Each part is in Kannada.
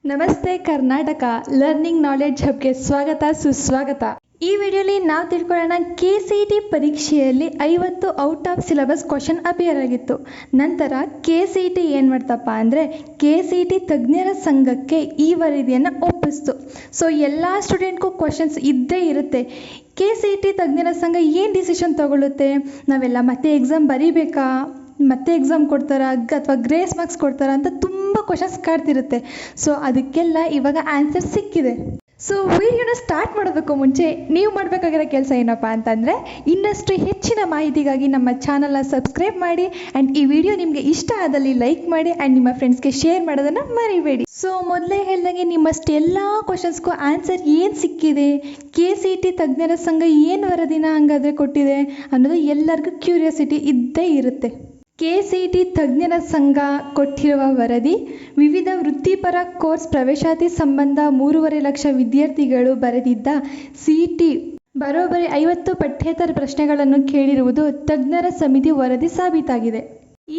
ನಮಸ್ತೆ ಕರ್ನಾಟಕ ಲರ್ನಿಂಗ್ ನಾಲೆಡ್ಜ್ ಹಬ್ಗೆ ಸ್ವಾಗತ ಸುಸ್ವಾಗತ. ಈ ವಿಡಿಯೋಲಿ ನಾವು ತಿಳ್ಕೊಳ್ಳೋಣ KCET ಪರೀಕ್ಷೆಯಲ್ಲಿ 50 out of syllabus question appear ಆಗಿತ್ತು. ನಂತರ KCET ಏನು ಮಾಡ್ತಪ್ಪ ಅಂದರೆ KCET ತಜ್ಞರ ಸಂಘಕ್ಕೆ ಈ ವರದಿಯನ್ನು ಒಪ್ಪಿಸ್ತು. ಸೊ ಎಲ್ಲ ಸ್ಟೂಡೆಂಟ್ಗೂ ಕ್ವಶನ್ಸ್ ಇದ್ದೇ ಇರುತ್ತೆ. KCET ತಜ್ಞರ ಸಂಘ ಏನು ಡಿಸಿಷನ್ ತಗೊಳ್ಳುತ್ತೆ, ನಾವೆಲ್ಲ ಮತ್ತೆ ಎಕ್ಸಾಮ್ ಬರೀಬೇಕಾ, ಮತ್ತೆ ಎಕ್ಸಾಮ್ ಕೊಡ್ತಾರಾ ಅಥವಾ ಗ್ರೇಸ್ ಮಾರ್ಕ್ಸ್ ಕೊಡ್ತಾರಾ ಅಂತ ತುಂಬ ಕ್ವಶನ್ಸ್ ಕಾಡ್ತಿರುತ್ತೆ. ಸೊ ಅದಕ್ಕೆಲ್ಲ ಇವಾಗ ಆನ್ಸರ್ ಸಿಕ್ಕಿದೆ. ಸೊ ವಿಡಿಯೋನ ಸ್ಟಾರ್ಟ್ ಮಾಡೋದಕ್ಕೂ ಮುಂಚೆ ನೀವು ಮಾಡಬೇಕಾಗಿರೋ ಕೆಲಸ ಏನಪ್ಪ ಅಂತಂದರೆ ಇನ್ನಷ್ಟು ಹೆಚ್ಚಿನ ಮಾಹಿತಿಗಾಗಿ ನಮ್ಮ ಚಾನಲ್ನ ಸಬ್ಸ್ಕ್ರೈಬ್ ಮಾಡಿ ಆ್ಯಂಡ್ ಈ ವಿಡಿಯೋ ನಿಮಗೆ ಇಷ್ಟ ಆದಲ್ಲಿ ಲೈಕ್ ಮಾಡಿ ಆ್ಯಂಡ್ ನಿಮ್ಮ ಫ್ರೆಂಡ್ಸ್ಗೆ ಶೇರ್ ಮಾಡೋದನ್ನು ಮರಿಬೇಡಿ. ಸೊ ಮೊದಲೇ ಹೇಳಿದಾಗೆ ನಿಮ್ಮಷ್ಟೆಲ್ಲ ಕ್ವಶನ್ಸ್ಗೂ ಆನ್ಸರ್ ಏನು ಸಿಕ್ಕಿದೆ, KCET ತಜ್ಞರ ಸಂಘ ಏನು ವರದಿನ ಹಂಗಾದರೆ ಕೊಟ್ಟಿದೆ ಅನ್ನೋದು ಎಲ್ಲರಿಗೂ ಕ್ಯೂರಿಯಾಸಿಟಿ ಇದ್ದೇ ಇರುತ್ತೆ. KCET ತಜ್ಞರ ಸಂಘ ಕೊಟ್ಟಿರುವ ವರದಿ ವಿವಿಧ ವೃತ್ತಿಪರ ಕೋರ್ಸ್ ಪ್ರವೇಶಾತಿ ಸಂಬಂಧ 3.5 ಲಕ್ಷ ವಿದ್ಯಾರ್ಥಿಗಳು ಬರೆದಿದ್ದ CET ಬರೋಬ್ಬರಿ 50 ಪಠ್ಯೇತರ ಪ್ರಶ್ನೆಗಳನ್ನು ಕೇಳಿರುವುದು ತಜ್ಞರ ಸಮಿತಿ ವರದಿ ಸಾಬೀತಾಗಿದೆ.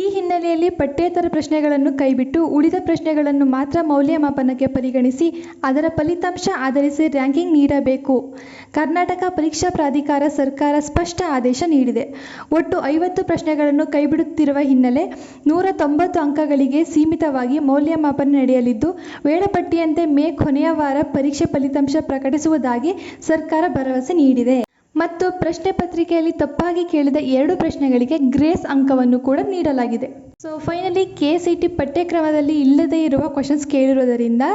ಈ ಹಿನ್ನೆಲೆಯಲ್ಲಿ ಪಠ್ಯೇತರ ಪ್ರಶ್ನೆಗಳನ್ನು ಕೈಬಿಟ್ಟು ಉಳಿದ ಪ್ರಶ್ನೆಗಳನ್ನು ಮಾತ್ರ ಮೌಲ್ಯಮಾಪನಕ್ಕೆ ಪರಿಗಣಿಸಿ ಅದರ ಫಲಿತಾಂಶ ಆಧರಿಸಿ ರ್ಯಾಂಕಿಂಗ್ ನೀಡಬೇಕು. ಕರ್ನಾಟಕ ಪರೀಕ್ಷಾ ಪ್ರಾಧಿಕಾರ ಸರ್ಕಾರ ಸ್ಪಷ್ಟ ಆದೇಶ ನೀಡಿದೆ. ಒಟ್ಟು 50 ಪ್ರಶ್ನೆಗಳನ್ನು ಕೈಬಿಡುತ್ತಿರುವ ಹಿನ್ನೆಲೆ 190 ಅಂಕಗಳಿಗೆ ಸೀಮಿತವಾಗಿ ಮೌಲ್ಯಮಾಪನ ನಡೆಯಲಿದ್ದು, ವೇಳಾಪಟ್ಟಿಯಂತೆ ಮೇ ಕೊನೆಯ ವಾರ ಪರೀಕ್ಷೆ ಫಲಿತಾಂಶ ಪ್ರಕಟಿಸುವುದಾಗಿ ಸರ್ಕಾರ ಭರವಸೆ ನೀಡಿದೆ. ಮತ್ತು ಪ್ರಶ್ನೆ ಪತ್ರಿಕೆಯಲ್ಲಿ ತಪ್ಪಾಗಿ ಕೇಳಿದ 2 ಪ್ರಶ್ನೆಗಳಿಗೆ ಗ್ರೇಸ್ ಅಂಕವನ್ನು ಕೂಡ ನೀಡಲಾಗಿದೆ. ಸೊ ಫೈನಲಿ KCET ಪಠ್ಯಕ್ರಮದಲ್ಲಿ ಇಲ್ಲದೇ ಇರುವ ಕ್ವಶನ್ಸ್ ಕೇಳಿರೋದರಿಂದ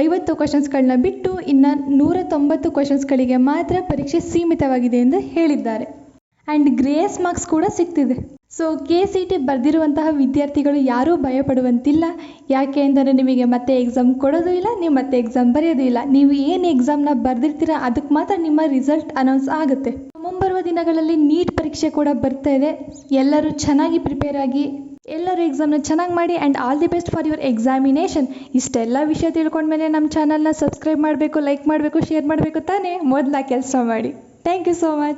50 ಕ್ವಶನ್ಸ್ಗಳನ್ನ ಬಿಟ್ಟು ಇನ್ನು 190 ಕ್ವಶನ್ಸ್ಗಳಿಗೆ ಮಾತ್ರ ಪರೀಕ್ಷೆ ಸೀಮಿತವಾಗಿದೆ ಎಂದು ಹೇಳಿದ್ದಾರೆ. ಆ್ಯಂಡ್ ಗ್ರೇಸ್ ಮಾರ್ಕ್ಸ್ ಕೂಡ ಸಿಗ್ತಿದೆ. ಸೊ KCET ಬರೆದಿರುವಂತಹ ವಿದ್ಯಾರ್ಥಿಗಳು ಯಾರೂ ಭಯಪಡುವಂತಿಲ್ಲ. ಯಾಕೆ ಅಂದರೆ ನಿಮಗೆ ಮತ್ತೆ ಎಕ್ಸಾಮ್ ಕೊಡೋದು ಇಲ್ಲ, ನೀವು ಮತ್ತೆ ಎಕ್ಸಾಮ್ ಬರೆಯೋದು ಇಲ್ಲ. ನೀವು ಏನು ಎಕ್ಸಾಮ್ನ ಬರೆದಿರ್ತೀರ ಅದಕ್ಕೆ ಮಾತ್ರ ನಿಮ್ಮ ರಿಸಲ್ಟ್ ಅನೌನ್ಸ್ ಆಗುತ್ತೆ. ಮುಂಬರುವ ದಿನಗಳಲ್ಲಿ ನೀಟ್ ಪರೀಕ್ಷೆ ಕೂಡ ಬರ್ತಾ ಇದೆ. ಎಲ್ಲರೂ ಚೆನ್ನಾಗಿ ಪ್ರಿಪೇರ್ ಆಗಿ ಎಲ್ಲರೂ ಎಕ್ಸಾಮ್ನ ಚೆನ್ನಾಗಿ ಮಾಡಿ and all the best for your examination. ಇಷ್ಟೆಲ್ಲ ವಿಷಯ ತಿಳ್ಕೊಂಡ್ಮೇಲೆ ನಮ್ಮ ಚಾನಲ್ನ ಸಬ್ಸ್ಕ್ರೈಬ್ ಮಾಡಬೇಕು, ಲೈಕ್ ಮಾಡಬೇಕು, ಶೇರ್ ಮಾಡಬೇಕು ತಾನೇ. ಮೊದಲ ಕೆಲಸ ಮಾಡಿ. Thank you so much.